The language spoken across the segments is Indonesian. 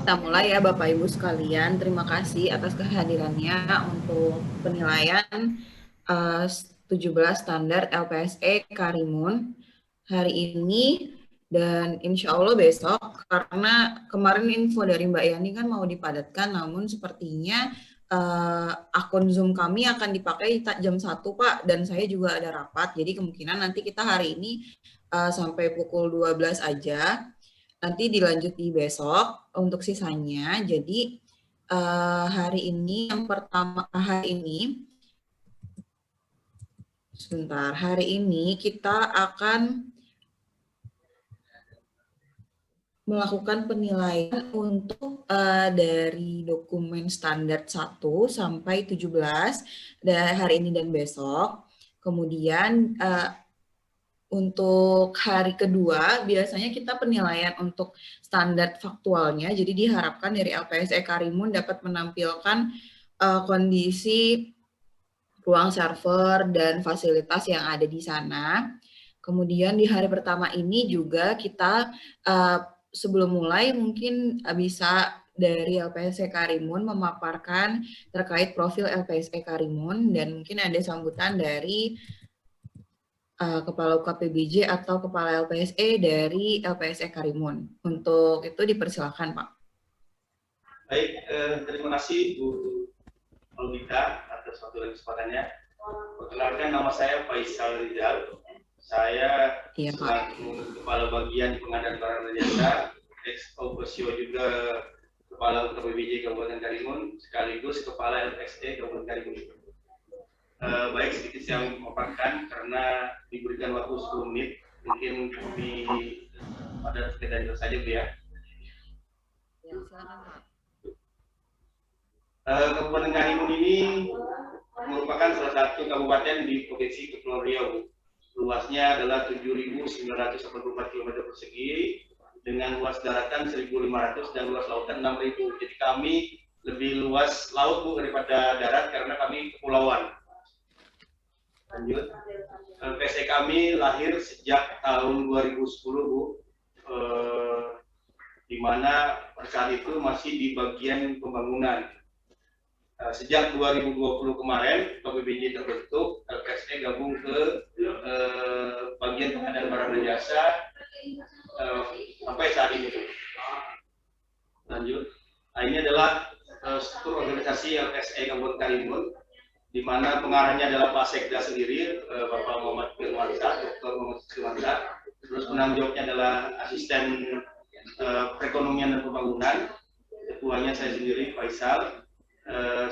Kita mulai ya Bapak Ibu sekalian. Terima kasih atas kehadirannya untuk penilaian 17 standar LPSE Karimun hari ini dan insya Allah besok, karena kemarin info dari Mbak Yani kan mau dipadatkan, namun sepertinya akun Zoom kami akan dipakai jam 1 Pak, dan saya juga ada rapat, jadi kemungkinan nanti kita hari ini sampai pukul 12 aja. Nanti dilanjut di besok untuk sisanya. Jadi hari ini yang pertama hari ini kita akan melakukan penilaian untuk dari dokumen standar 1 sampai 17 dari hari ini dan besok. Kemudian untuk hari kedua, biasanya kita penilaian untuk standar faktualnya, jadi diharapkan dari LPSE Karimun dapat menampilkan kondisi ruang server dan fasilitas yang ada di sana. Kemudian di hari pertama ini juga kita sebelum mulai mungkin bisa dari LPSE Karimun memaparkan terkait profil LPSE Karimun, dan mungkin ada sambutan dari Kepala UKPBJ atau Kepala LPSE dari LPSE Karimun. Untuk itu dipersilakan, Pak. Baik, terima kasih Bu Alvita atas waktu dan kesempatannya. Perkenalkan, nama saya Faisal Rizal. Saya selaku Kepala Bagian Pengadaan Barang dan Jasa, ex-officio juga Kepala UKPBJ Kabupaten Karimun, sekaligus Kepala LPSE Kabupaten Karimun. Baik, sedikit saya memaparkan karena diberikan waktu 10 menit, mungkin pada sekedar saja Bu ya. Ya, silakan Pak. Kabupaten Karimun ini merupakan salah satu kabupaten di Provinsi Kepulauan Riau. Luasnya adalah 7.984 km persegi dengan luas daratan 1.500 dan luas lautan 6.000. Jadi kami lebih luas laut Bu daripada darat karena kami kepulauan. Lanjut, LPSE kami lahir sejak tahun 2010 Bu, di mana pada saat itu masih di bagian pembangunan. Sejak 2020 kemarin KPBJ terbentuk, LPSE gabung ke bagian pengadaan barang dan jasa sampai saat ini. Lanjut, ini adalah struktur organisasi LPSE Kabupaten Karimun, di mana pengarahnya adalah Pak Sekda sendiri, Bapak Muhammad Firmansyah, Dr. Muhammad Firmansyah. Terus penanggung jawabnya adalah asisten perekonomian dan pembangunan. Ketuanya saya sendiri, Faisal.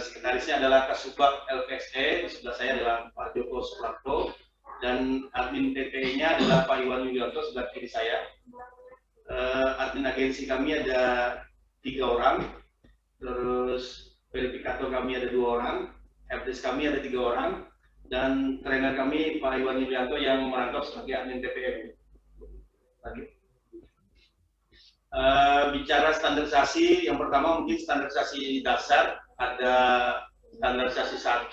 Sekretarisnya adalah Kasubag LPSE, di sebelah saya adalah Pak Joko Suprapto, dan admin TPE-nya adalah Pak Iwan Yulianto sebelah kiri saya. Admin agensi kami ada 3 orang, terus verifikator kami ada 2 orang, helpdesk kami ada 3 orang, dan trainer kami Pak Iwan Yulianto yang merangkap sebagai admin TPM. Bicara standarisasi, yang pertama mungkin standarisasi dasar, ada standarisasi 1,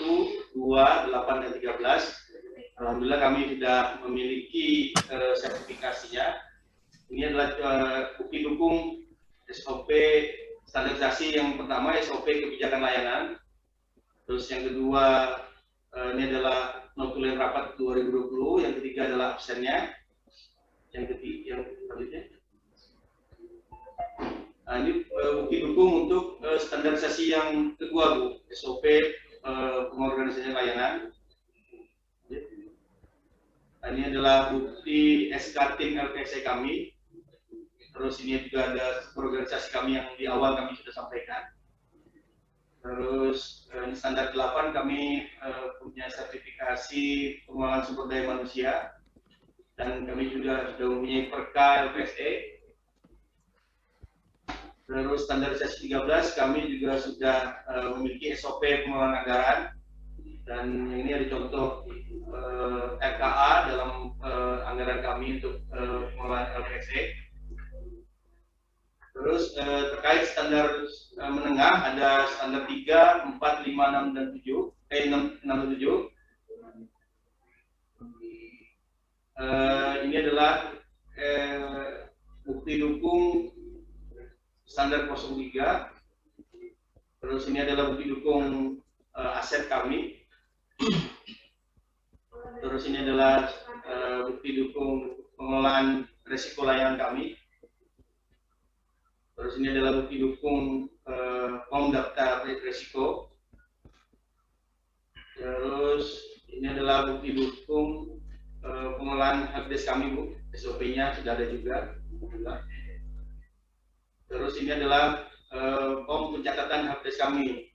2, 8, dan 13. Alhamdulillah kami sudah memiliki sertifikasinya. Ini adalah bukti dukung SOP standarisasi. Yang pertama SOP kebijakan layanan. Terus yang kedua ini adalah notulen rapat 2020, yang ketiga adalah absennya, yang selanjutnya. Nah, ini bukti dukung untuk standarisasi yang kedua Bu, SOP pengorganisasian layanan. Nah, ini adalah bukti SK tim LPSE kami. Terus ini juga ada organisasi kami yang di awal kami sudah sampaikan. Terus ini standar 8 kami punya sertifikasi pengelolaan sumber daya manusia, dan kami juga sudah mempunyai Perka LPSE. Terus standarisasi 13 kami juga sudah memiliki SOP pengelolaan anggaran, dan ini ada contoh RKA dalam anggaran kami untuk pengelolaan LPSE. Terus terkait standar menengah ada standar 3, 4, 5, 6, dan 7, 6 dan 7. Ini adalah bukti dukung standar 03. Terus ini adalah bukti dukung aset kami. Terus ini adalah bukti dukung pengelolaan resiko layanan kami. Terus ini adalah bukti dukung form daftar resiko. Terus ini adalah bukti dukung pengelolaan helpdesk kami, Bu. SOP-nya sudah ada juga. Terus ini adalah form pencatatan helpdesk kami.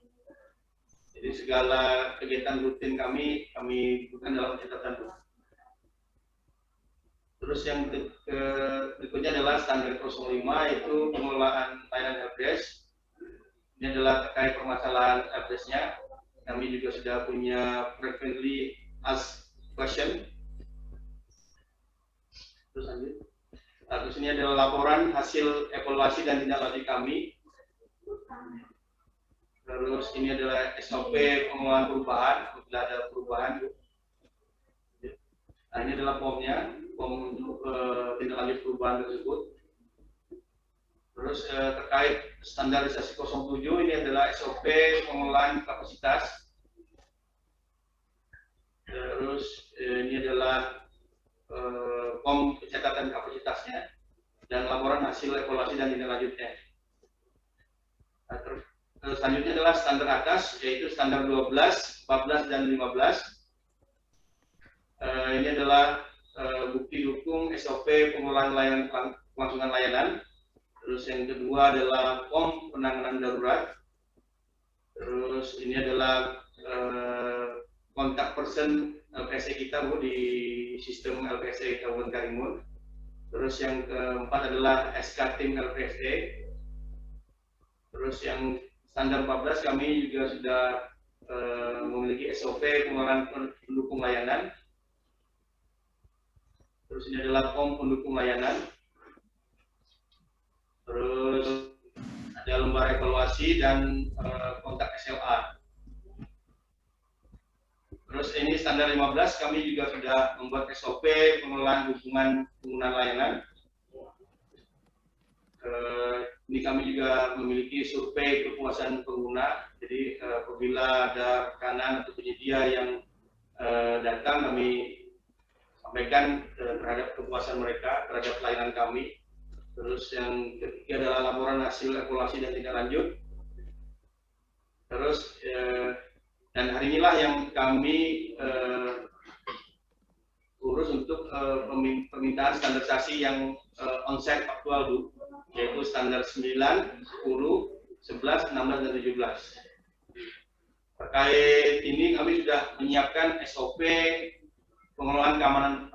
Jadi segala kegiatan rutin kami bukan dalam catatan, Bu. Terus yang berikutnya adalah standar 05, yaitu pengelolaan layanan helpdesk. Ini adalah terkait permasalahan helpdesk-nya. Kami juga sudah punya frequently asked question. Terus lanjut. Terus ini adalah laporan hasil evaluasi dan tindak lanjut kami. Terus ini adalah SOP pengelolaan perubahan, apabila ada perubahan. Nah, ini adalah formnya, form untuk tindak lanjut perubahan tersebut. Terus terkait standarisasi 07, ini adalah SOP pengelolaan kapasitas. Terus ini adalah form pencatatan kapasitasnya dan laporan hasil evaluasi dan tindak lanjutnya. Nah, terus selanjutnya adalah standar atas, yaitu standar 12, 14, dan 15. Ini adalah bukti dukung SOP pengelolaan kelangsungan layanan. Terus yang kedua adalah form penanganan darurat. Terus ini adalah kontak person LPSE kita, Bu, di sistem LPSE Kabupaten Karimun. Terus yang keempat adalah SK tim LPSE. Terus yang standar 14 kami juga sudah memiliki SOP pengelolaan pendukung layanan. Terus ini adalah form pendukung layanan. Terus ada lembar evaluasi dan kontak SLA. Terus ini standar 15 kami juga sudah membuat SOP pengelolaan hubungan penggunaan layanan. Ini kami juga memiliki survei kepuasan pengguna. Jadi apabila ada rekanan atau penyedia yang datang, kami sampaikan terhadap kepuasan mereka terhadap layanan kami. Terus yang ketiga adalah laporan hasil evaluasi dan tindak lanjut. Terus dan hari inilah yang kami urus untuk permintaan standarisasi yang onsite faktual, Bu, yaitu standar 9, 10, 11, 16, dan 17. Terkait ini kami sudah menyiapkan SOP pengelolaan keamanan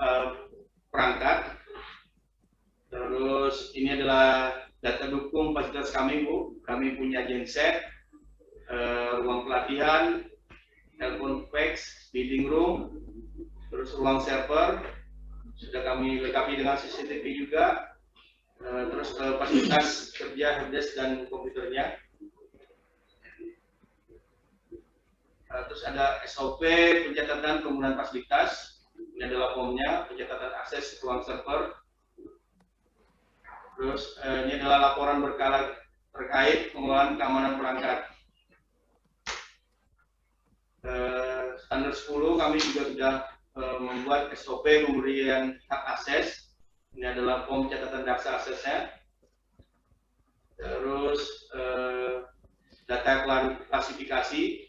perangkat. Terus ini adalah data dukung fasilitas kami, Bu. Kami punya genset, ruang pelatihan, telepon fax, meeting room, terus ruang server. Sudah kami lengkapi dengan CCTV juga. Terus fasilitas kerja helpdesk dan komputernya. Terus ada SOP pencatatan penggunaan fasilitas. Ini adalah formnya, pencatatan akses ruang server. Terus ini adalah laporan berkala terkait pengelolaan keamanan perangkat. Standar 10 kami juga sudah membuat SOP pemberian hak akses. Ini adalah form catatan daftar aksesnya. Terus data klasifikasi.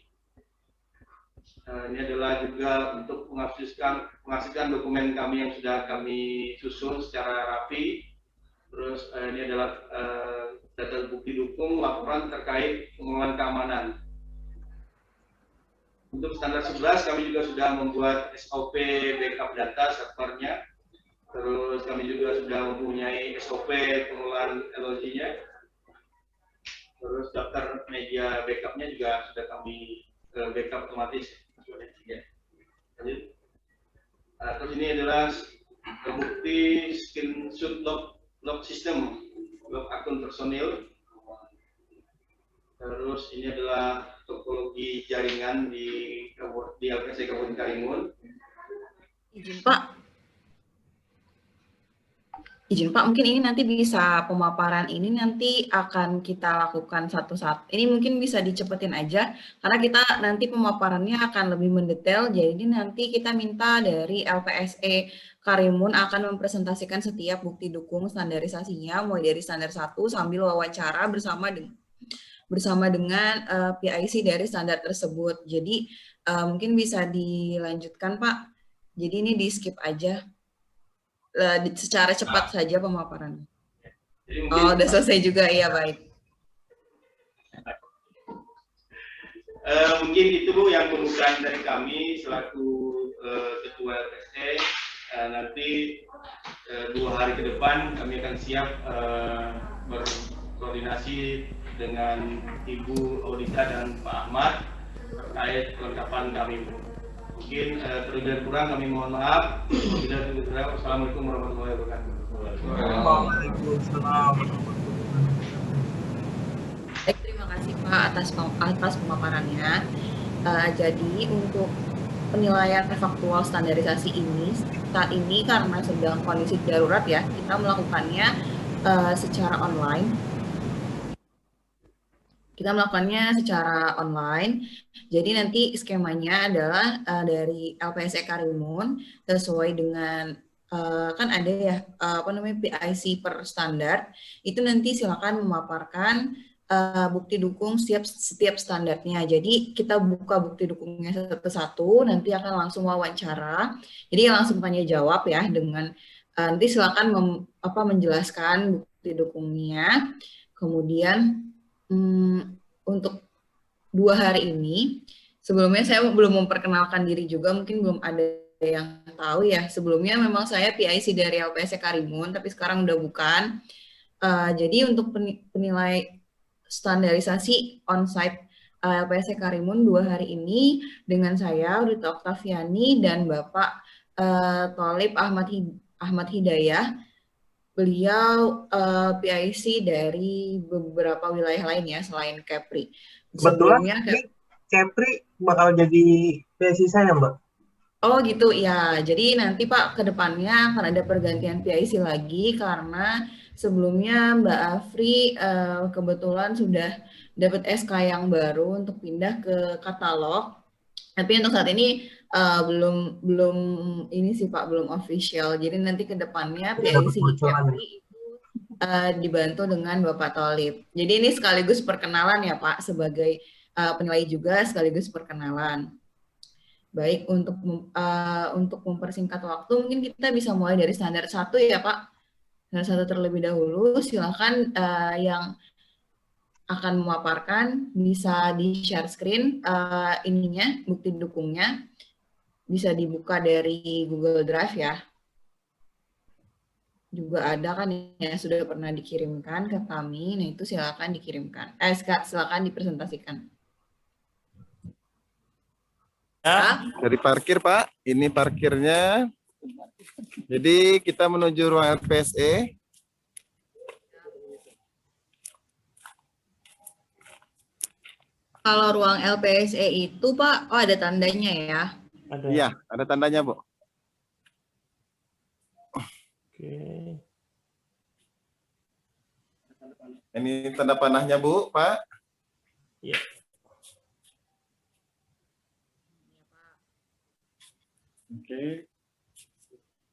Ini adalah juga untuk menghasilkan dokumen kami yang sudah kami susun secara rapi. Terus ini adalah data bukti dukung laporan terkait pengelolaan keamanan. Untuk standar 11 kami juga sudah membuat SOP backup data servernya. Terus kami juga sudah mempunyai SOP pengelolaan LOG-nya. Terus daftar media backupnya juga sudah kami backup otomatis. Terus ini adalah bukti screenshot log system, log akun personil. Terus ini adalah topologi jaringan di LPSE Kabupaten Karimun. Izin, Pak. Izin Pak, mungkin ini nanti bisa pemaparan ini nanti akan kita lakukan satu-satu. Ini mungkin bisa dicepetin aja, karena kita nanti pemaparannya akan lebih mendetail. Jadi nanti kita minta dari LPSE Karimun akan mempresentasikan setiap bukti dukung standarisasinya, mulai dari standar 1 sambil wawancara bersama dengan PIC dari standar tersebut. Jadi mungkin bisa dilanjutkan Pak. Jadi ini di skip aja. Secara cepat saja pemaparan. Jadi Oh, udah selesai juga, iya baik. Mungkin itu Bu yang pembukaan dari kami selaku Ketua LPSE. Nanti 2 hari ke depan kami akan siap berkoordinasi dengan Ibu Audita dan Pak Ahmad terkait kelengkapan kami Bu. Mungkin terlebih dan kurang kami mohon maaf. Assalamualaikum warahmatullahi wabarakatuh. Waalaikumsalam. Baik, terima kasih Pak atas pemaparannya. Jadi untuk penilaian faktual standarisasi ini saat ini karena sedang kondisi darurat ya, kita melakukannya secara online. Jadi nanti skemanya adalah dari LPSE Karimun sesuai dengan kan ada ya PIC per standar. Itu nanti silakan memaparkan bukti dukung setiap standarnya. Jadi kita buka bukti dukungnya satu-satu, nanti akan langsung wawancara. Jadi langsung tanya jawab ya dengan nanti silakan menjelaskan bukti dukungnya. Kemudian untuk 2 hari ini, sebelumnya saya belum memperkenalkan diri juga, mungkin belum ada yang tahu ya. Sebelumnya memang saya PIC dari LPSE Karimun, tapi sekarang udah bukan. Jadi untuk penilai standarisasi onsite LPSE Karimun 2 hari ini dengan saya Rita Oktaviani dan Bapak Tholib Ahmad Hidayah. Beliau PIC dari beberapa wilayah lain ya selain Kepri. Kebetulan Kepri bakal jadi PIC saya, Mbak. Oh gitu ya. Jadi nanti Pak ke depannya akan ada pergantian PIC lagi karena sebelumnya Mbak Afri kebetulan sudah dapat SK yang baru untuk pindah ke katalog. Tapi untuk saat ini belum ini sih Pak, belum official. Jadi nanti ke depannya PIC Kepri itu dibantu dengan Bapak Tholib. Jadi ini sekaligus perkenalan ya Pak, sebagai penilai juga sekaligus perkenalan. Baik, untuk mempersingkat waktu mungkin kita bisa mulai dari standar 1 ya Pak. Standar 1 terlebih dahulu, silakan yang akan memaparkan bisa di share screen ininya, bukti dukungnya. Bisa dibuka dari Google Drive ya. Juga ada kan yang sudah pernah dikirimkan ke kami. Nah, itu silakan dikirimkan. Silakan dipresentasikan. Ya, dari parkir Pak. Ini parkirnya. Jadi kita menuju ruang LPSE. Kalau ruang LPSE itu Pak, oh ada tandanya ya? Iya, ada tandanya Bu. Oke. Ini tanda panahnya Bu, Pak. Iya. Oke.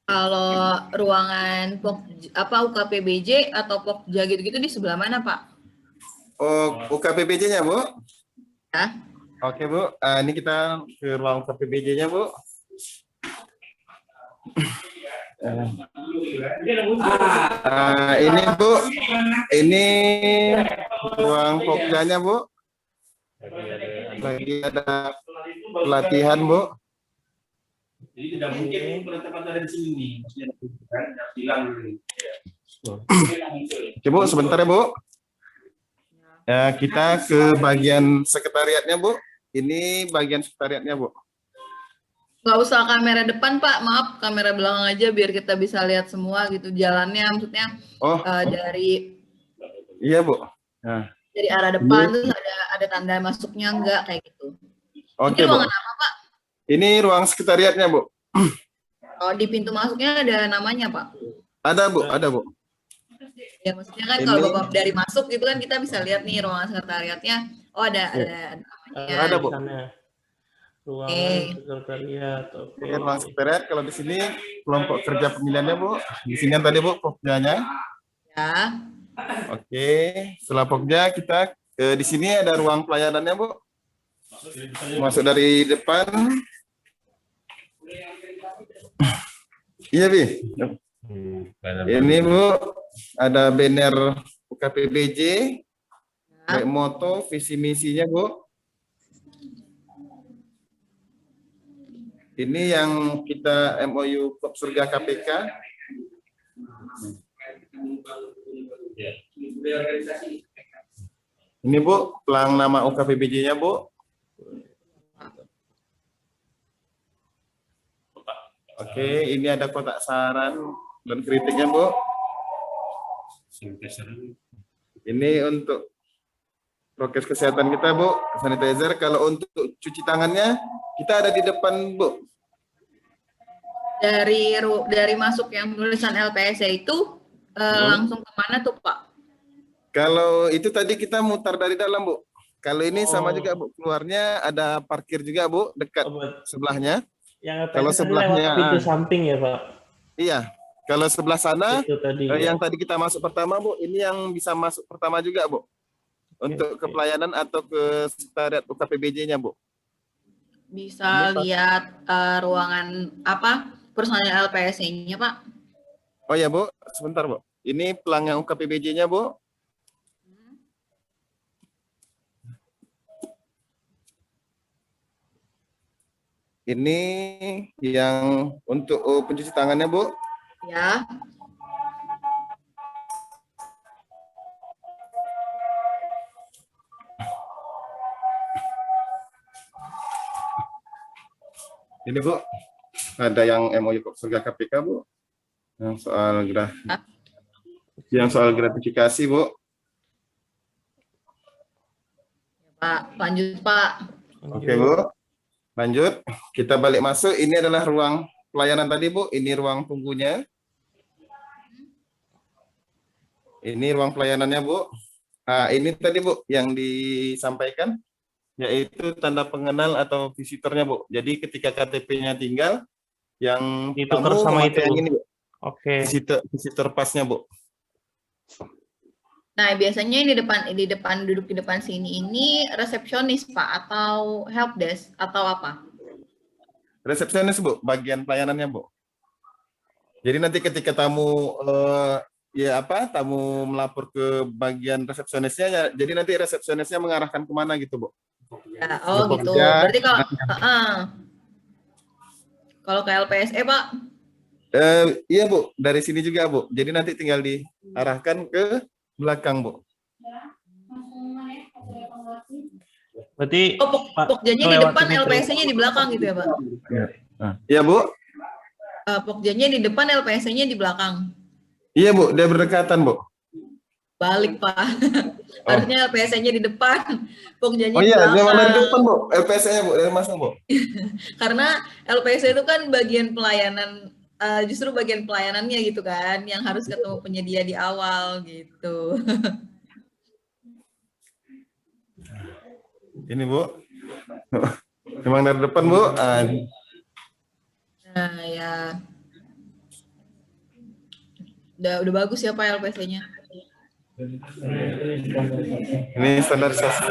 Kalau ruangan UKPBJ atau Pokja gitu-gitu di sebelah mana Pak? Oh, UKPBJ-nya Bu? Ya. Oke Bu, ini kita ke ruang UKPBJ-nya Bu. Ini Bu, ini ruang Pokjanya Bu. Lagi ada pelatihan Bu. Jadi tidak mungkin penetapan ada di sini. Maksudnya bilang dulu. Coba sebentar ya Bu. Ya, kita ke bagian sekretariatnya Bu. Ini bagian sekretariatnya Bu. Nggak usah kamera depan Pak, maaf kamera belakang aja biar kita bisa lihat semua gitu jalannya, maksudnya dari iya Bu. Nah. Dari arah depan terus ada tanda masuknya enggak kayak gitu. Oke Bu. Ruangan apa Pak? Ini ruang sekretariatnya Bu. Oh di pintu masuknya ada namanya Pak? Ada Bu, ada Bu. Ya maksudnya kan Ini- kalau Bapak dari masuk gitu kan kita bisa lihat nih ruangan sekretariatnya. Oh ada namanya. Ada, Bu. Ruangan sekretariat. Oke. Ini ruang sekretariat. Kalau di sini kelompok kerja pemilihannya Bu. Di sini kan tadi Bu pokjanya. Ya. Oke, setelah pokja kita di sini ada ruang pelayanannya Bu. Masuk dari depan. Iya Bi. Ini Bu ada banner UKPBJ, baik moto, visi misinya Bu. Ini yang kita MOU Klub Surga KPK. Ini Bu, pelang nama UKPBJ-nya Bu. Oke, ini ada kotak saran dan kritiknya Bu. Ini untuk prokes kesehatan kita Bu, sanitizer. Kalau untuk cuci tangannya, kita ada di depan Bu. Dari masuk yang tulisan LPSC itu langsung kemana tuh Pak? Kalau itu tadi kita mutar dari dalam Bu. Kalau ini sama juga Bu, keluarnya ada parkir juga Bu, dekat sebelahnya. Yang Kalau sebelahnya pintu samping ya Pak. Iya. Kalau sebelah sana Itu tadi. yang tadi kita masuk pertama Bu, ini yang bisa masuk pertama juga Bu. Untuk ke pelayanan atau ke sekretariat UKPBJ-nya Bu. Bisa lihat ruangan apa? Personil LPSC-nya Pak. Oh ya Bu, sebentar Bu. Ini pelangnya UKPBJ-nya Bu. Ini yang untuk pencuci tangannya Bu. Ya. Ini Bu, ada yang MOU Klub Surga KPK Bu. Yang soal gratifikasi Bu. Pak, lanjut Pak. Oke Bu, lanjut. Kita balik masuk. Ini adalah ruang pelayanan tadi Bu. Ini ruang tunggunya. Ini ruang pelayanannya Bu. Nah, ini tadi Bu yang disampaikan, yaitu tanda pengenal atau visitornya Bu. Jadi ketika KTP-nya tinggal, yang Ditukar tamu sama memakai itu, Bu. yang ini Bu. Oke. Visitor pasnya Bu. Nah, biasanya duduk di depan sini ini resepsionis Pak atau helpdesk atau apa? Resepsionis Bu, bagian pelayanannya Bu. Jadi nanti ketika tamu tamu melapor ke bagian resepsionisnya, ya, jadi nanti resepsionisnya mengarahkan kemana gitu Bu. Ya, oh gitu. Ya. Berarti kalau ke LPSE Pak? Iya Bu, dari sini juga Bu. Jadi nanti tinggal diarahkan ke belakang Bu. Berarti pokjanya di depan, LPSC-nya di belakang gitu ya Pak? Iya Bu. Pokjanya di depan, LPSC-nya di belakang. Iya Bu, dia berdekatan Bu. Balik Pak. Harusnya LPSC-nya di depan, pokjanya Oh di iya, belakang. dia mana di depan Bu? LPSC-nya Bu, dari mana Bu? Karena LPSC itu kan bagian pelayanan, justru bagian pelayanannya gitu kan, yang harus ketemu penyedia di awal gitu. Ini Bu. Memang dari depan Bu. Nah ya. Udah bagus ya Pak LPSC-nya. Ini standarisasi.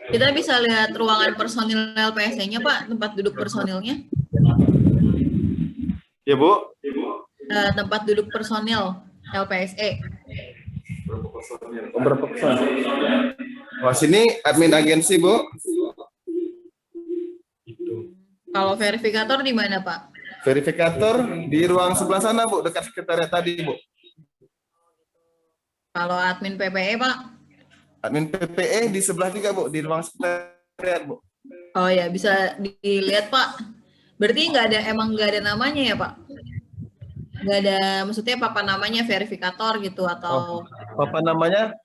Kita bisa lihat ruangan personil LPSC-nya Pak, tempat duduk personilnya. Ya Bu. Tempat duduk personil LPSE. Berapa personil? Wah, sini admin agensi Bu. Kalau verifikator di mana Pak? Verifikator di ruang sebelah sana Bu, dekat sekretariat tadi Bu. Kalau admin PPE Pak? Admin PPE di sebelah juga Bu, di ruang sekretariat Bu. Oh ya, bisa dilihat Pak. Berarti emang nggak ada namanya ya Pak? Nggak ada, maksudnya papan namanya verifikator gitu atau? Papan namanya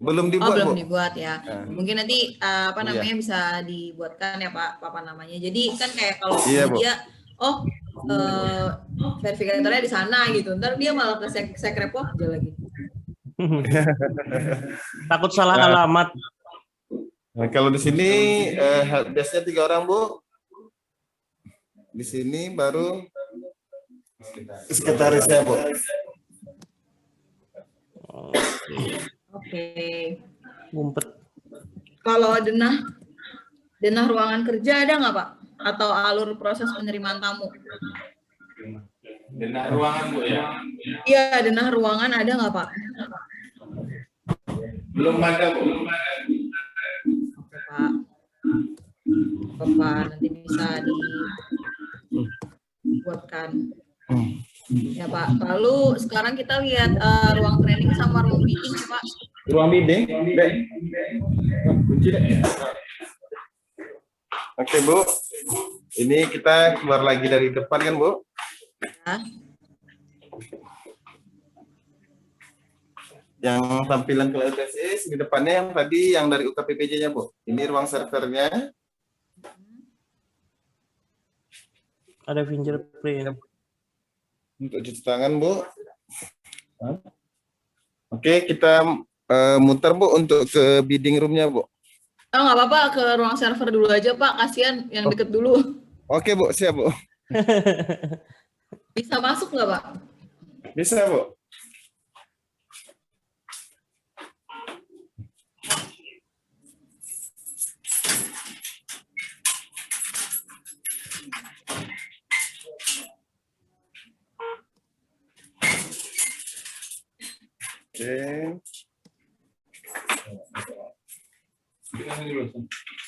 belum dibuat belum Bu. dibuat ya. Mungkin nanti bisa dibuatkan ya Pak papan namanya. Jadi kan kayak kalau Iya, Bu. dia, verifikatornya di sana gitu. Ntar dia malah ke Sekrepok aja lagi. Takut salah alamat. Nah, kalau di sini helpdesk-nya 3 orang, Bu. Di sini baru sekretarisnya, Bu. Oke. Ngumpet. Kalau denah ruangan kerja ada nggak Pak? Atau alur proses penerimaan tamu? Denah ruangan, Bu, ya? Iya, denah ruangan ada nggak Pak? Belum ada, Bu. Oke Pak. Bapak nanti bisa dibuatkan. Ya Pak. Lalu sekarang kita lihat ruang training sama ruang meeting ya Pak. Ruang meeting? Kunci deh. Oke, Bu. Ini kita keluar lagi dari depan kan, Bu? Ya. Yang tampilan ke LPSS di depannya yang tadi yang dari UKPPJ-nya, Bu. Ini ruang servernya. Ada fingerprint. Untuk cuci tangan, Bu. Oke, kita muter, Bu, untuk ke bidding room-nya, Bu. Oh, nggak apa-apa, ke ruang server dulu aja Pak. Kasihan yang deket dulu. Oke, Bu. Siap, Bu. Bisa masuk nggak Pak? Bisa, Bu. Oke.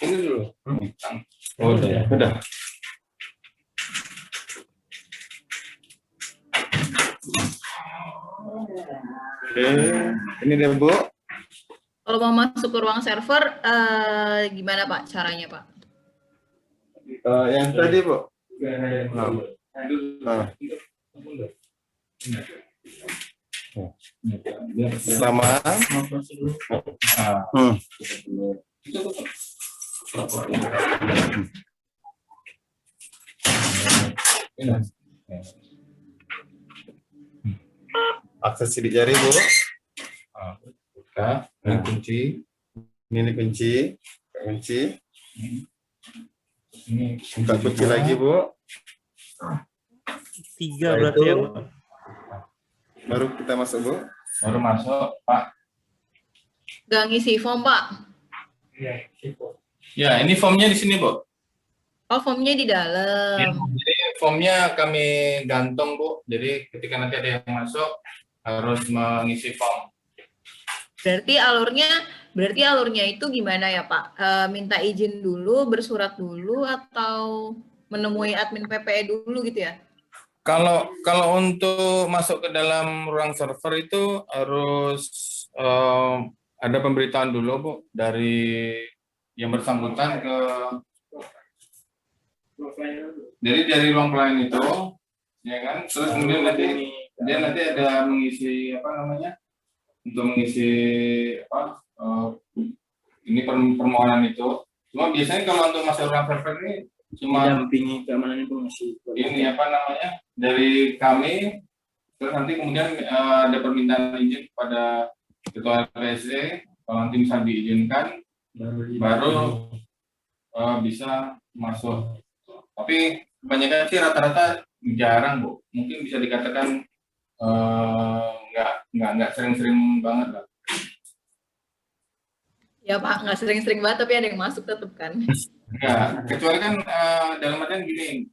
Ini dulu. Oh, udah. Oke, ini dia, Bu. Kalau mau masuk ke ruang server, gimana Pak caranya Pak? Yang tadi, Bu. Sama. Akses sidik jari, Bu. Buka. Ini kunci. Ini kunci. Kunci. Buka kunci lagi, Bu. 3 berarti ya, Bu. Baru kita masuk, Bu. Baru masuk, Pak. Gak ngisi form Pak? Ya, ini formnya di sini, Bu. Oh, formnya di dalam. Ya, jadi formnya kami gantung, Bu. Jadi ketika nanti ada yang masuk harus mengisi form. Berarti alurnya itu gimana ya Pak? Minta izin dulu, bersurat dulu, atau menemui admin PPE dulu gitu ya? Kalau untuk masuk ke dalam ruang server itu harus ada pemberitahuan dulu, Bu, dari yang bersangkutan ke dari ruang pelayan itu, ya kan? Terus kemudian nanti dia ada mengisi apa namanya? Untuk mengisi apa? Ini permohonan itu. Cuma biasanya kalau untuk masuk ruang server ini cuma Dampingi keamanan informasi. ini apa namanya? Dari kami, terus nanti kemudian ada permintaan izin kepada ketua LPSE, kalau nanti bisa diizinkan baru bisa masuk. Tapi kebanyakan sih rata-rata jarang, Bu. Mungkin bisa dikatakan nggak sering-sering banget lah. Ya Pak, nggak sering-sering banget, tapi ada yang masuk tetap kan? Ya, kecuali kan dalam artian gini,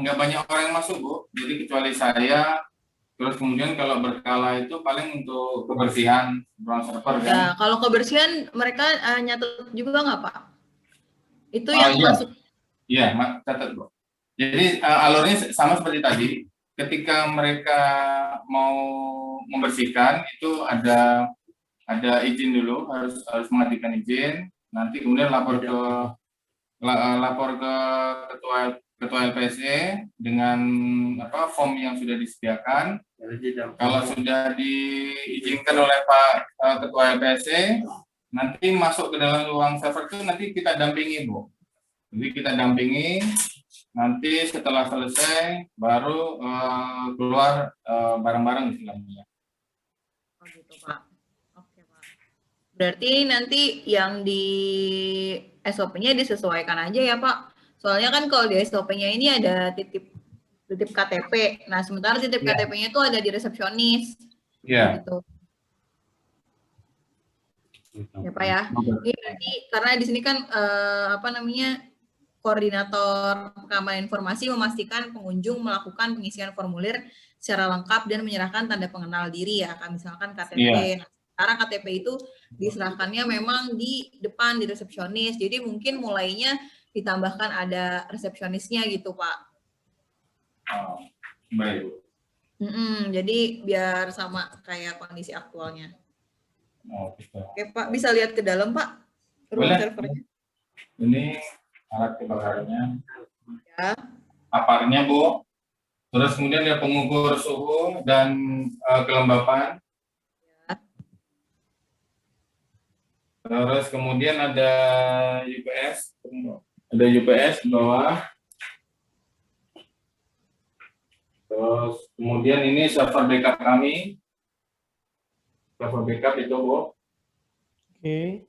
nggak banyak orang yang masuk, Bu. Jadi kecuali saya, terus kemudian kalau berkala itu paling untuk kebersihan ruang server kan. Ya, kalau kebersihan mereka nyatet juga nggak Pak? Itu yang iya. masuk. Iya, catat, Bu. Jadi alurnya sama seperti tadi. Ketika mereka mau membersihkan itu ada izin dulu, harus mengajukan izin. Nanti kemudian lapor ke ketua LPSE dengan apa form yang sudah disediakan. Kalau sudah diizinkan oleh Pak Ketua LPSE, nanti masuk ke dalam ruang server itu nanti kita dampingi, Bu. Jadi kita dampingi nanti setelah selesai baru keluar barang-barang istilahnya. Oh gitu Pak. Oke Pak. Berarti nanti yang di SOP-nya disesuaikan aja ya Pak. Soalnya kan kalau di SOP-nya ini ada titip KTP. Nah, sementara titip Ya. KTP-nya itu ada di resepsionis. Ya. Gitu. Ya Pak ya. Ini berarti karena di sini kan koordinator keamanan informasi memastikan pengunjung melakukan pengisian formulir secara lengkap dan menyerahkan tanda pengenal diri ya, misalkan KTP. Iya. Nah, sekarang KTP itu diserahkannya memang di depan di resepsionis. Jadi mungkin mulainya ditambahkan ada resepsionisnya gitu Pak. Oh, baik. Jadi biar sama kayak kondisi aktualnya. Oh, gitu. Oke Pak, bisa lihat ke dalam Pak ruang Boleh. servernya. Ini alat kebakarannya. Ya. Aparnya, Bu. Terus kemudian ada pengukur suhu dan kelembapan. Ya. Terus kemudian ada UPS. Ada UPS di bawah. Terus kemudian ini server backup kami. Server backup itu, Bu. Oke.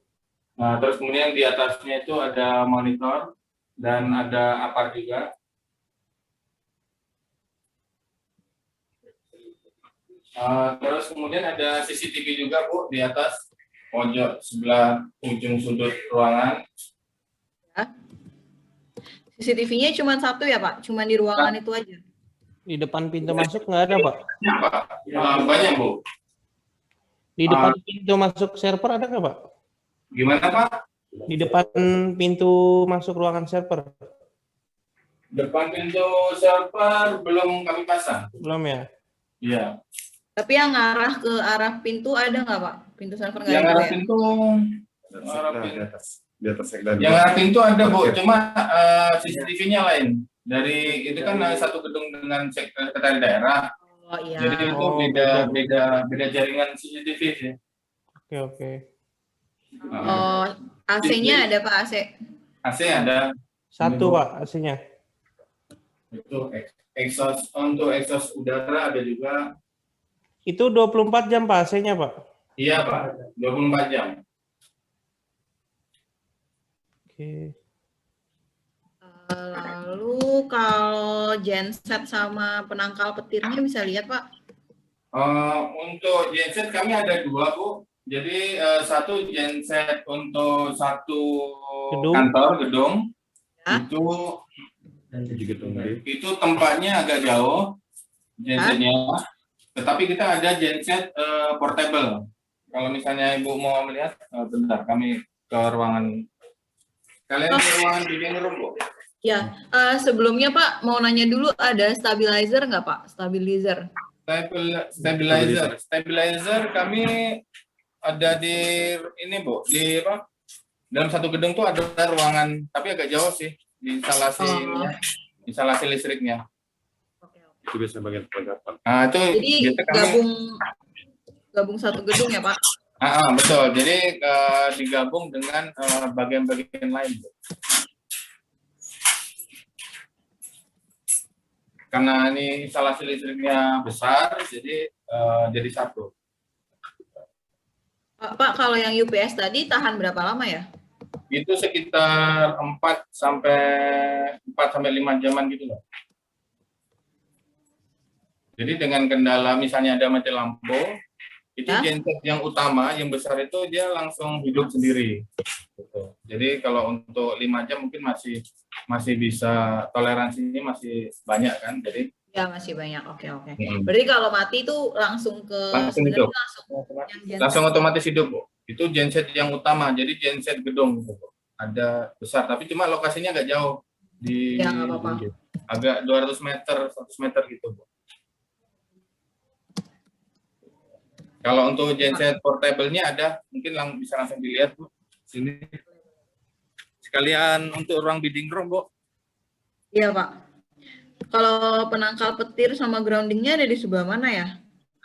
Nah, terus kemudian di atasnya itu ada monitor dan ada apar juga. Terus kemudian ada CCTV juga, Bu, di atas pojok sebelah ujung sudut ruangan. Ya. CCTV-nya cuma satu ya Pak? Cuma di ruangan itu aja? Di depan pintu masuk nggak ada, Pak? Ya, Pak. Banyak, Bu. Di depan pintu masuk server ada nggak, Pak? Gimana, Pak? Di depan pintu masuk ruangan server? Depan pintu server belum kami pasang. Belum ya? Iya. Tapi yang ngarah ke arah pintu ada nggak Pak? Pintu server nggak Yang ada arah ya? pintu, Di atas sekda. yang arah pintu ada, Bu. Cuma CCTV-nya lain. Dari itu kan satu gedung dengan sekretariat daerah. Oh iya. Jadi itu Oh, beda jaringan CCTV sih. Oke. Oh, AC-nya ada Pak, AC? AC ada. Satu, Pak, AC-nya. Itu exhaust, untuk exhaust udara ada juga. Itu 24 jam, Pak, AC-nya, Pak? Iya, Pak. 24 jam. Oke. Lalu kalau genset sama penangkal petirnya bisa lihat Pak? Untuk genset kami ada dua, Bu. Jadi satu genset untuk satu gedung. Ya. Itu tempatnya agak jauh gensetnya. Tetapi kita ada genset portable. Kalau misalnya Ibu mau melihat, bentar kami ke ruangan. Kalian di ruangan bidding room, Bu? Ya, sebelumnya Pak mau nanya dulu ada stabilizer nggak Pak? Stabilizer kami ada di ini, Bu, di apa? Dalam satu gedung tuh ada ruangan, tapi agak jauh sih di instalasi listriknya. Itu biasa bagian perlengkapan. Nah, itu jadi gabung satu gedung ya Pak? Betul. Jadi digabung dengan bagian-bagian lain, Bu. Karena ini instalasi listriknya besar, jadi satu. Pak, kalau yang UPS tadi tahan berapa lama ya? Itu sekitar 4 sampai 5 jaman gitu loh. Jadi dengan kendala misalnya ada mati lampu, itu genset yang utama, yang besar itu dia langsung hidup sendiri. Gitu. Jadi kalau untuk 5 jam mungkin masih bisa, toleransinya masih banyak kan, jadi ya masih banyak. Oke. Berarti kalau mati itu langsung hidup. Langsung otomatis hidup, Bu. Itu genset yang utama, jadi genset gedung gitu, Bu. Ada besar, tapi cuma lokasinya agak jauh di ya, nggak apa-apa. Agak 200 meter, 100 meter gitu, Bu. Kalau untuk genset portable-nya ada, mungkin bisa langsung dilihat, Bu. Sini. Sekalian untuk ruang bidding room, Bu. Iya, Pak. Kalau penangkal petir sama grounding-nya ada di sebelah mana ya?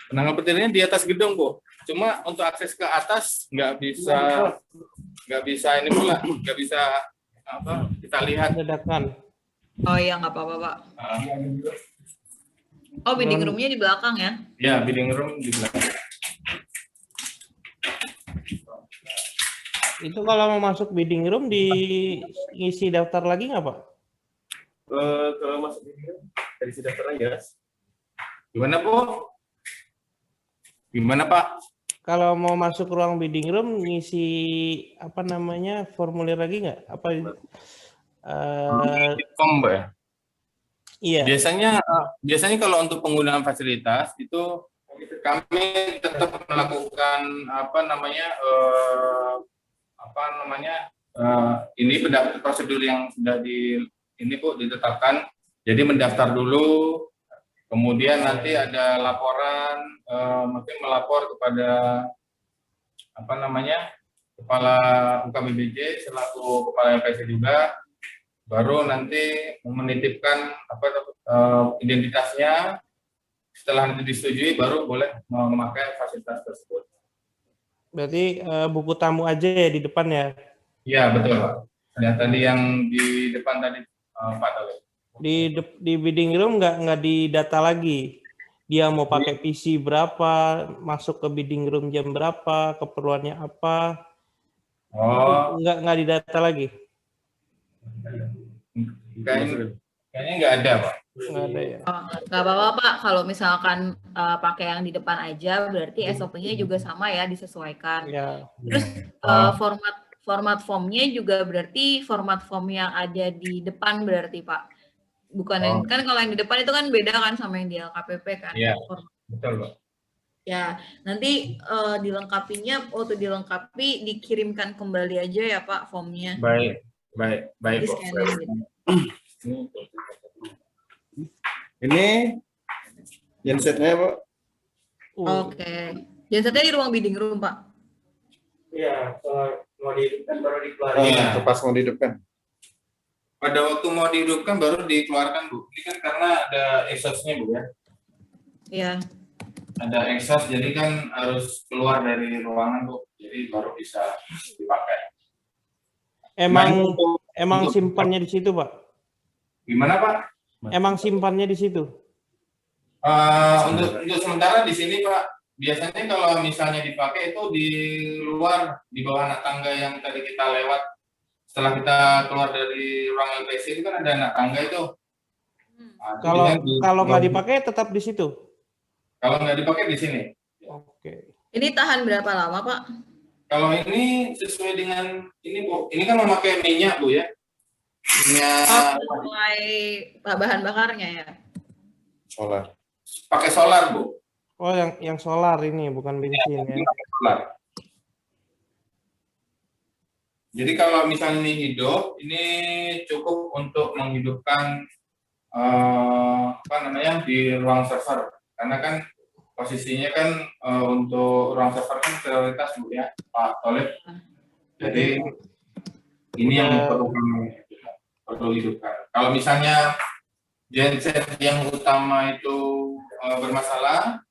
Penangkal petirnya di atas gedung, Bu. Cuma untuk akses ke atas nggak bisa ini pula, nggak bisa kita lihat. Ledakan. Oh iya, nggak apa-apa, Pak. Ah, Oh, bidding room-nya di belakang ya? ya, bidding room di belakang. Itu kalau mau masuk bidding room diisi daftar lagi nggak Pak? Kalau masuk ini dari si daftar aja. Gimana, Bu? Gimana, Pak? Kalau mau masuk ruang bidding room ngisi apa namanya formulir lagi nggak? Apa? Kom, Mbak ya? Iya. Biasanya kalau untuk penggunaan fasilitas itu kami tetap melakukan ini prosedur yang sudah ditetapkan. Jadi mendaftar dulu, kemudian nanti ada laporan, mungkin melapor kepada kepala UKBBJ selaku kepala LPS juga, baru nanti menitipkan identitasnya. Setelah nanti disetujui baru boleh memakai fasilitas tersebut. Berarti buku tamu aja ya di depan ya? Iya, betul, Pak. Yang tadi yang di depan tadi, Pak Tole. Di bidding room nggak didata lagi. Dia mau pakai PC berapa, masuk ke bidding room jam berapa, keperluannya apa. Oh, Nggak didata lagi. kayaknya nggak ada, Pak. Nggak ada ya. Oh, nggak apa-apa, Pak. Kalau misalkan pakai yang di depan aja, berarti SOP-nya juga sama ya, disesuaikan. Ya. Terus format formnya juga berarti format form yang ada di depan berarti, Pak. Bukan yang kan kalau yang di depan itu kan beda kan sama yang di LKPP kan. Iya, betul, Pak. Ya, nanti dilengkapinya waktu dilengkapi dikirimkan kembali aja ya, Pak, formnya. Baik, Di Pak. scanning gitu. Ini gensetnya, Pak. Oke. Gensetnya di ruang bidding room, Pak. Iya, mau dihidupkan baru dikeluarin. Iya, pas mau dihidupkan. Pada waktu mau dihidupkan baru dikeluarkan, Bu. Ini kan karena ada exhaust-nya, Bu ya. Iya. Ada exhaust, jadi kan harus keluar dari ruangan, Bu. Jadi baru bisa dipakai. Emang simpannya di situ, Pak? Gimana, Pak? Emang simpannya di situ? Untuk sementara di sini, Pak. Biasanya kalau misalnya dipakai itu di luar, di bawah anak tangga yang tadi kita lewat. Setelah kita keluar dari ruang LPC itu kan ada anak tangga itu. Kalau nggak dipakai tetap di situ? Kalau nggak dipakai di sini. Oke. Ini tahan berapa lama, Pak? Kalau ini sesuai dengan ini, Bu. Ini kan memakai minyak, Bu ya. Minyak. Mulai bahan bakarnya ya. Solar. Pakai solar, Bu. Oh, yang solar ini bukan bensin ya. Pakai solar. Jadi kalau misalnya ini hidup, ini cukup untuk menghidupkan di ruang server. Karena kan posisinya kan untuk ruang server kan prioritas, Bu ya, Pak Tole. Jadi ini yang perlu hidupkan. Kalau misalnya genset yang utama itu bermasalah,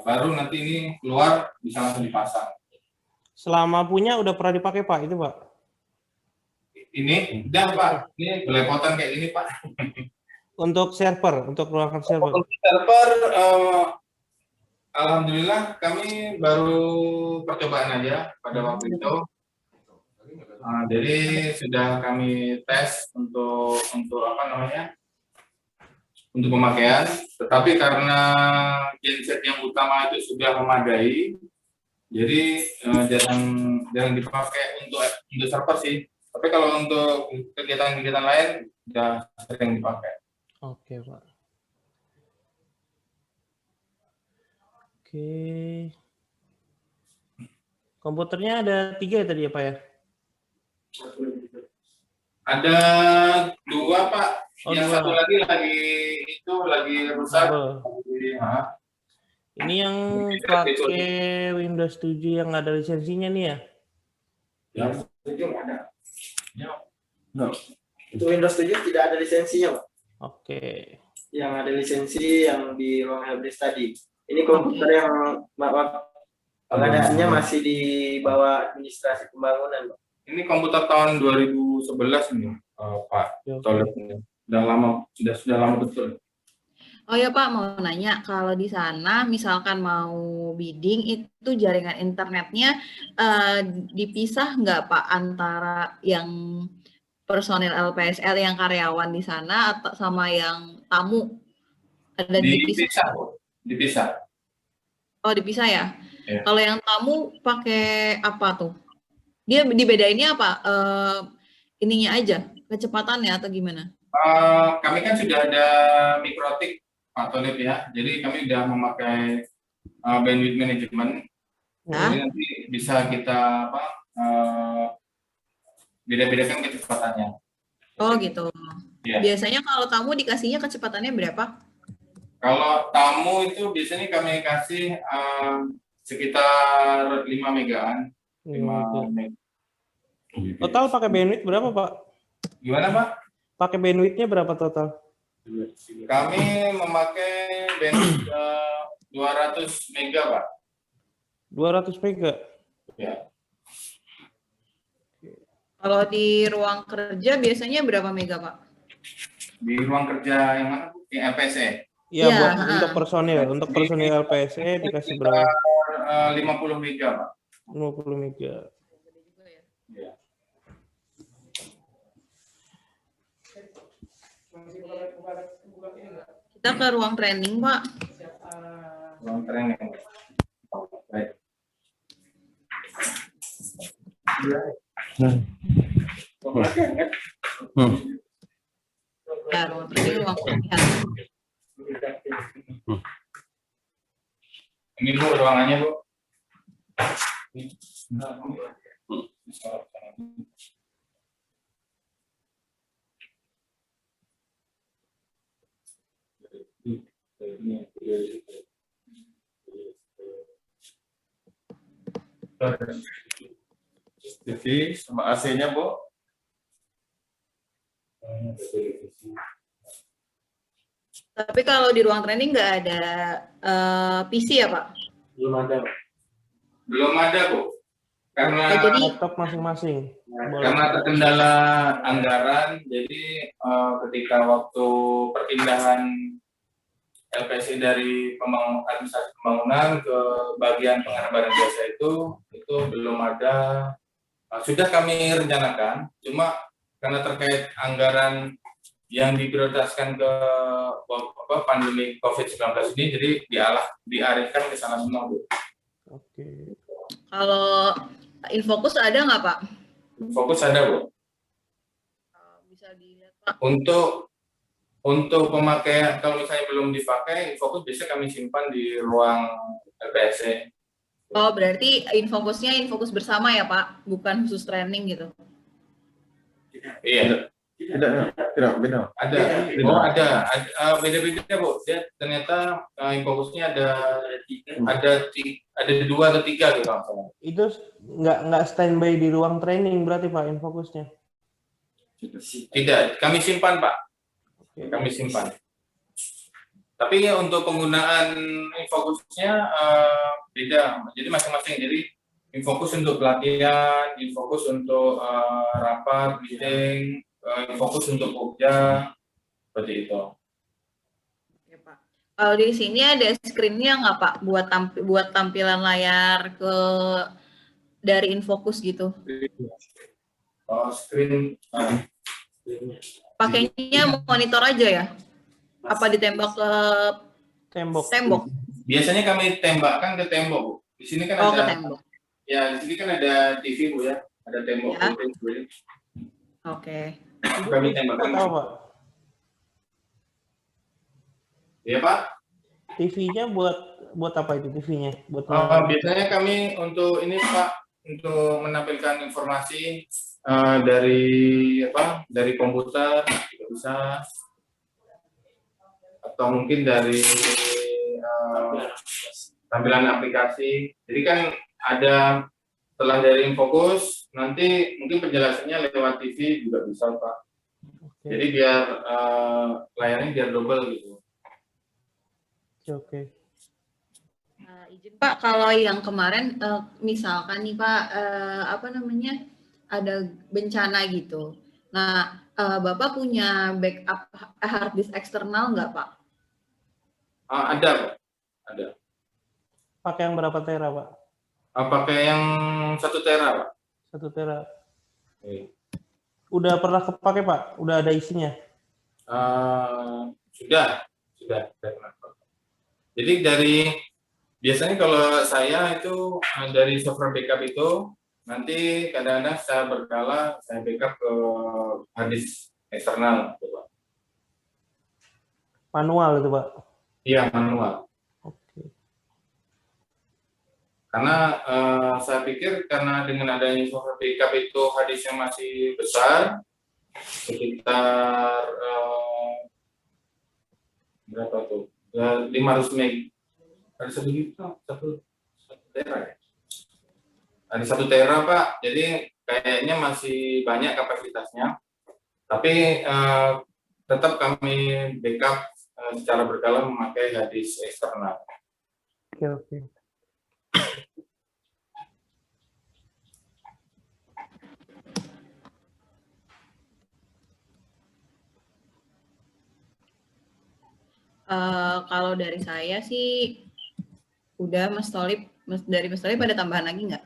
baru nanti ini keluar bisa langsung dipasang. Selama punya udah pernah dipakai, Pak, itu, Pak? Ini udah, Pak. Ini belepotan kayak gini, Pak. Untuk server, untuk ruangan server. Untuk server, alhamdulillah kami baru percobaan aja pada waktu itu. Jadi sudah kami tes untuk untuk pemakaian. Tetapi karena genset yang utama itu sudah memadai, jadi jarang dipakai untuk server sih. Tapi kalau untuk kegiatan-kegiatan lain sudah sering dipakai. Oke, Pak. Oke. Komputernya ada 3 ya tadi ya, Pak ya? Ada 2, Pak. Yang 2. satu lagi rusak. Ini yang pakai Windows 7 yang ada lisensinya nih ya? Yang 7 ada. No. Itu Windows 7 tidak ada lisensinya, Pak. Oke. Yang ada lisensi yang di ruang helpdesk tadi. Ini komputer yang pengadaannya masih di bawah administrasi pembangunan, Pak. Ini komputer tahun 2011 ini, Pak Tole. sudah lama betul. Oh ya Pak, mau nanya, kalau di sana misalkan mau bidding itu jaringan internetnya dipisah nggak Pak antara yang personil LPSL yang karyawan di sana atau sama yang tamu? Ada dipisah? Dipisah, Bu. Dipisah. Oh dipisah ya? Ya. Kalau yang tamu pakai apa tuh? Dia dibedainnya apa? Ininya aja, kecepatannya atau gimana? Kami kan sudah ada mikrotik Pak Tolip ya, jadi kami sudah memakai bandwidth management. Ya. Jadi nanti bisa kita beda-bedakan kecepatannya. Oh gitu. Ya. Biasanya kalau tamu dikasihnya kecepatannya berapa? Kalau tamu itu biasanya kami kasih sekitar 5 megaan. 5 meg. Total pakai bandwidth berapa Pak? Gimana Pak? Pakai bandwidthnya berapa total? Kami memakai bandwidth 200 mega Pak. 200 mega. Ya. Kalau di ruang kerja biasanya berapa mega Pak? Di ruang kerja yang mana? Yang LPSE. Iya, Ya, buat untuk personil LPSE dikasih berapa? 50 mega Pak. 50 mega. Ya. Kita ke ruang training Pak. Ruang training. Baik. Ya, ruang training, ruang pelatihan. Ini Bu ruangannya Bu. Jadi sama AC-nya Bu. Tapi kalau di ruang training nggak ada PC ya Pak? Belum ada. Belum ada Bu. Karena jadi Laptop masing-masing. karena terkendala anggaran, jadi ketika waktu perpindahan LPSI dari administrasi pembangunan ke bagian pengadaan jasa itu belum ada. Sudah kami rencanakan, cuma karena terkait anggaran yang diprioritaskan ke pandemi COVID-19 ini, jadi dialihkan ke sana semua Bu. Oke. kalau Infocus ada nggak Pak? Fokus ada Bu. Bisa dilihat Pak. Untuk pemakaian, kalau misalnya belum dipakai, Infocus bisa kami simpan di ruang LPSE. Oh berarti Infocusnya Infocus bersama ya Pak, bukan khusus training gitu? Iya. Tidak, beda. Ada. Oh ada beda-beda Bu. Dia ternyata Infocusnya ada 2 atau 3 gitu kalau. Itu nggak standby di ruang training berarti Pak Infocusnya? Tidak, kami simpan Pak. Kami simpan. Tapi untuk penggunaan Infocusnya beda. Jadi masing-masing. Jadi Infocus untuk pelatihan, Infocus untuk rapat, meeting, Infocus untuk kerja, seperti itu. Ya, Pak. Kalau di sini ada screen-nya nggak Pak buat tampilan layar dari Infocus gitu? Screen. Pakainya monitor aja ya? Apa ditembak ke tembok? Biasanya kami tembakkan ke tembok Bu. Di sini kan Ke ada. tembok. Ya, di sini kan ada TV Bu ya. Ada tembok. Ya. Bu. Oke. Kami tembakkan. Tahu Pak. Iya Pak. TV-nya buat apa itu TV-nya? Buat Biasanya kami untuk ini Pak, untuk menampilkan informasi dari komputer juga bisa, atau mungkin dari tampilan aplikasi. Jadi kan ada setelah dari Infocus, nanti mungkin penjelasannya lewat TV juga bisa Pak. Oke. Jadi biar layarnya biar double gitu. Oke. Izin Pak, kalau yang kemarin misalkan nih Pak, ada bencana gitu, Nah, Bapak punya backup hard disk eksternal nggak, Pak? Ada, Pak. Ada. Pakai yang berapa tera, Pak? Pakai yang 1 tera, Pak. 1 tera. Oke. Udah pernah kepake, Pak? Udah ada isinya? Sudah. Jadi biasanya kalau saya itu dari software backup itu nanti kadang-kadang saya berkala saya backup ke hard disk eksternal, gitu, Pak. Manual itu, Pak? Iya, manual. Oke. Karena saya pikir karena dengan adanya software backup itu hard disknya masih besar, sekitar berapa tuh? 500 MB. Ada 1 tera ya? Ada 1 tera, Pak. Jadi kayaknya masih banyak kapasitasnya. Tapi tetap kami backup secara berkala memakai hard disk eksternal. Oke. Kalau dari saya sih udah, Mas Tolip. Dari Mas Tolip ada tambahan lagi nggak?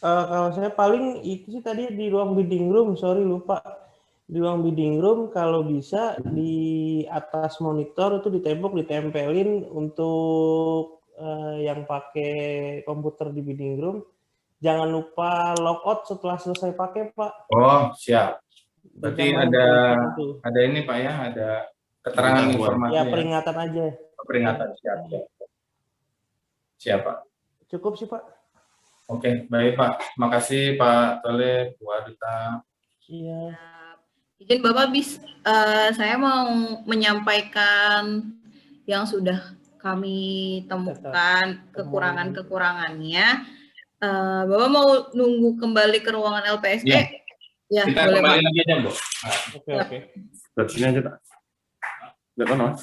Kalau saya paling itu sih tadi di ruang bidding room, sorry lupa. Di ruang bidding room kalau bisa di atas monitor itu di tembok ditempelin untuk yang pakai komputer di bidding room. Jangan lupa logout setelah selesai pakai, Pak. Oh, siap. Berarti Jangan ada ini, Pak ya, ada keterangan informasi. Ya, peringatan aja. Peringatan, siap. Siap, Pak. Cukup sih, Pak. Oke, baik, Pak. Makasih, Pak Tolip, Bu Adita. Iya. Izin Bapak, saya mau menyampaikan yang sudah kami temukan kekurangan-kekurangannya. Bapak mau nunggu kembali ke ruangan LPSE? Iya. Ya, Kita boleh, kembali Pak. lagi aja, Bu. Oke. Dari sini aja, Pak. Lihat mana, Mas?